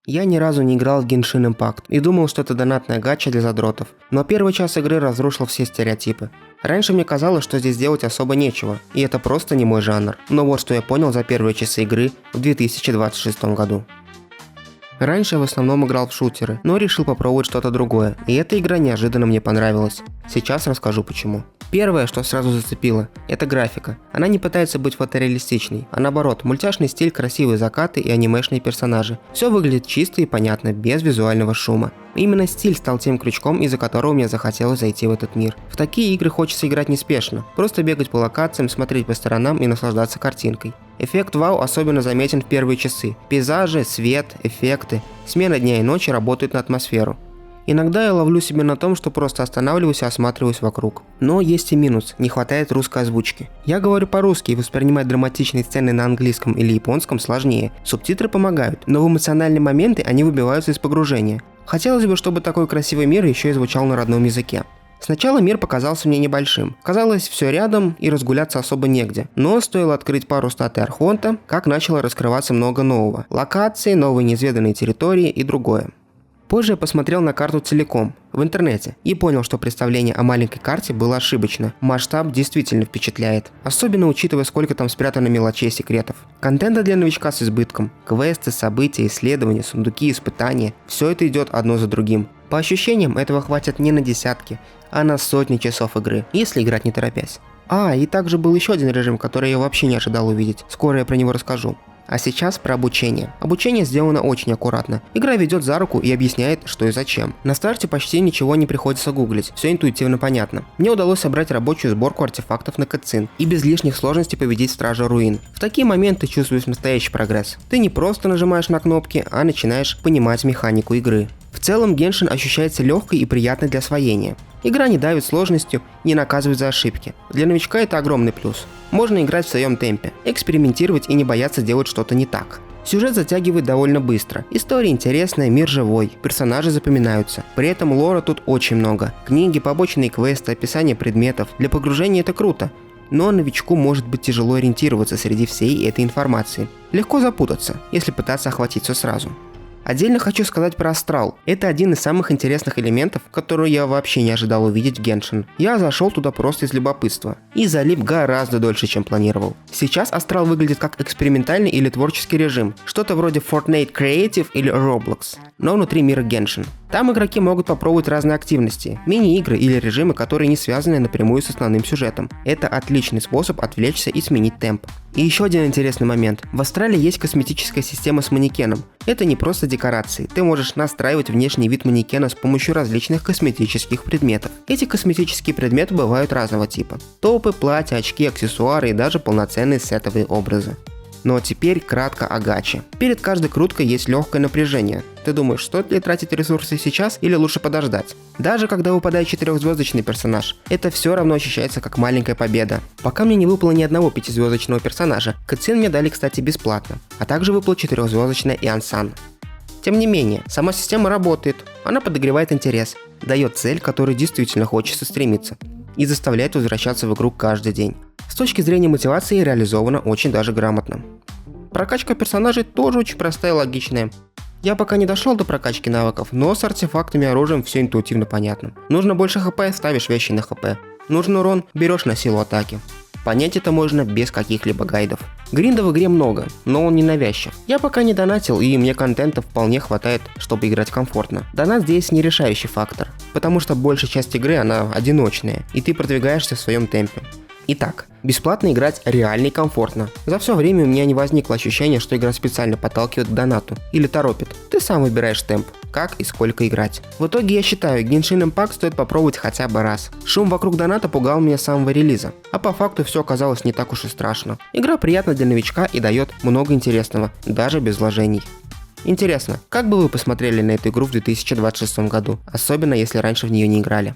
Я ни разу не играл в Genshin Impact и думал, что это донатная гача для задротов, но первый час игры разрушил все стереотипы. Раньше мне казалось, что здесь делать особо нечего, и это просто не мой жанр, но вот что я понял за первые часы игры в 2026 году. Раньше я в основном играл в шутеры, но решил попробовать что-то другое, и эта игра неожиданно мне понравилась. Сейчас расскажу почему. Первое, что сразу зацепило, это графика. Она не пытается быть фотореалистичной, а наоборот, мультяшный стиль, красивые закаты и анимешные персонажи. Все выглядит чисто и понятно, без визуального шума. Именно стиль стал тем крючком, из-за которого мне захотелось зайти в этот мир. В такие игры хочется играть неспешно, просто бегать по локациям, смотреть по сторонам и наслаждаться картинкой. Эффект вау особенно заметен в первые часы. Пейзажи, свет, эффекты, смена дня и ночи работают на атмосферу. Иногда я ловлю себя на том, что просто останавливаюсь и осматриваюсь вокруг. Но есть и минус, не хватает русской озвучки. Я говорю по-русски, и воспринимать драматичные сцены на английском или японском сложнее. Субтитры помогают, но в эмоциональные моменты они выбиваются из погружения. Хотелось бы, чтобы такой красивый мир еще и звучал на родном языке. Сначала мир показался мне небольшим. Казалось, все рядом и разгуляться особо негде. Но стоило открыть пару статуй Архонта, как начало раскрываться много нового. Локации, новые неизведанные территории и другое. Позже я посмотрел на карту целиком, в интернете, и понял, что представление о маленькой карте было ошибочно. Масштаб действительно впечатляет, особенно учитывая, сколько там спрятано мелочей и секретов. Контента для новичка с избытком. Квесты, события, исследования, сундуки, испытания – все это идет одно за другим. По ощущениям, этого хватит не на десятки, а на сотни часов игры, если играть не торопясь. И также был еще один режим, который я вообще не ожидал увидеть. Скоро я про него расскажу. А сейчас про обучение. Обучение сделано очень аккуратно. Игра ведет за руку и объясняет, что и зачем. На старте почти ничего не приходится гуглить, все интуитивно понятно. Мне удалось собрать рабочую сборку артефактов на катсцен и без лишних сложностей победить Стража Руин. В такие моменты чувствуешь настоящий прогресс. Ты не просто нажимаешь на кнопки, а начинаешь понимать механику игры. В целом Genshin ощущается легкой и приятной для освоения. Игра не давит сложностью, не наказывает за ошибки. Для новичка это огромный плюс. Можно играть в своем темпе, экспериментировать и не бояться делать что-то не так. Сюжет затягивает довольно быстро. История интересная, мир живой, персонажи запоминаются. При этом лора тут очень много. Книги, побочные квесты, описание предметов. Для погружения это круто. Но новичку может быть тяжело ориентироваться среди всей этой информации. Легко запутаться, если пытаться охватить все сразу. Отдельно хочу сказать про Астрал. Это один из самых интересных элементов, который я вообще не ожидал увидеть в Genshin. Я зашел туда просто из любопытства. И залип гораздо дольше, чем планировал. Сейчас Астрал выглядит как экспериментальный или творческий режим. Что-то вроде Fortnite Creative или Roblox. Но внутри мира Genshin. Там игроки могут попробовать разные активности, мини-игры или режимы, которые не связаны напрямую с основным сюжетом. Это отличный способ отвлечься и сменить темп. И еще один интересный момент. В Астрале есть косметическая система с манекеном. Это не просто декорации. Ты можешь настраивать внешний вид манекена с помощью различных косметических предметов. Эти косметические предметы бывают разного типа. Топы, платья, очки, аксессуары и даже полноценные сетовые образы. Ну а теперь кратко о гаче. Перед каждой круткой есть легкое напряжение. Ты думаешь, стоит ли тратить ресурсы сейчас или лучше подождать? Даже когда выпадает 4-звездочный персонаж, это все равно ощущается как маленькая победа. Пока мне не выпало ни одного 5-звездочного персонажа, катсцен мне дали, кстати, бесплатно. А также выпал 4-звездочный Иансан. Тем не менее, сама система работает, она подогревает интерес, дает цель, к которой действительно хочется стремиться, и заставляет возвращаться в игру каждый день. С точки зрения мотивации реализовано очень даже грамотно. Прокачка персонажей тоже очень простая и логичная. Я пока не дошел до прокачки навыков, но с артефактами и оружием все интуитивно понятно. Нужно больше хп, ставишь вещи на хп. Нужен урон, берешь на силу атаки. Понять это можно без каких-либо гайдов. Гринда в игре много, но он не навязчив. Я пока не донатил, и мне контента вполне хватает, чтобы играть комфортно. Донат здесь не решающий фактор, потому что большая часть игры она одиночная, и ты продвигаешься в своем темпе. Итак, бесплатно играть реально и комфортно. За все время у меня не возникло ощущения, что игра специально подталкивает к донату или торопит. Ты сам выбираешь темп, как и сколько играть. В итоге я считаю, Genshin Impact стоит попробовать хотя бы раз. Шум вокруг доната пугал меня с самого релиза, а по факту все оказалось не так уж и страшно. Игра приятна для новичка и дает много интересного, даже без вложений. Интересно, как бы вы посмотрели на эту игру в 2026 году, особенно если раньше в нее не играли?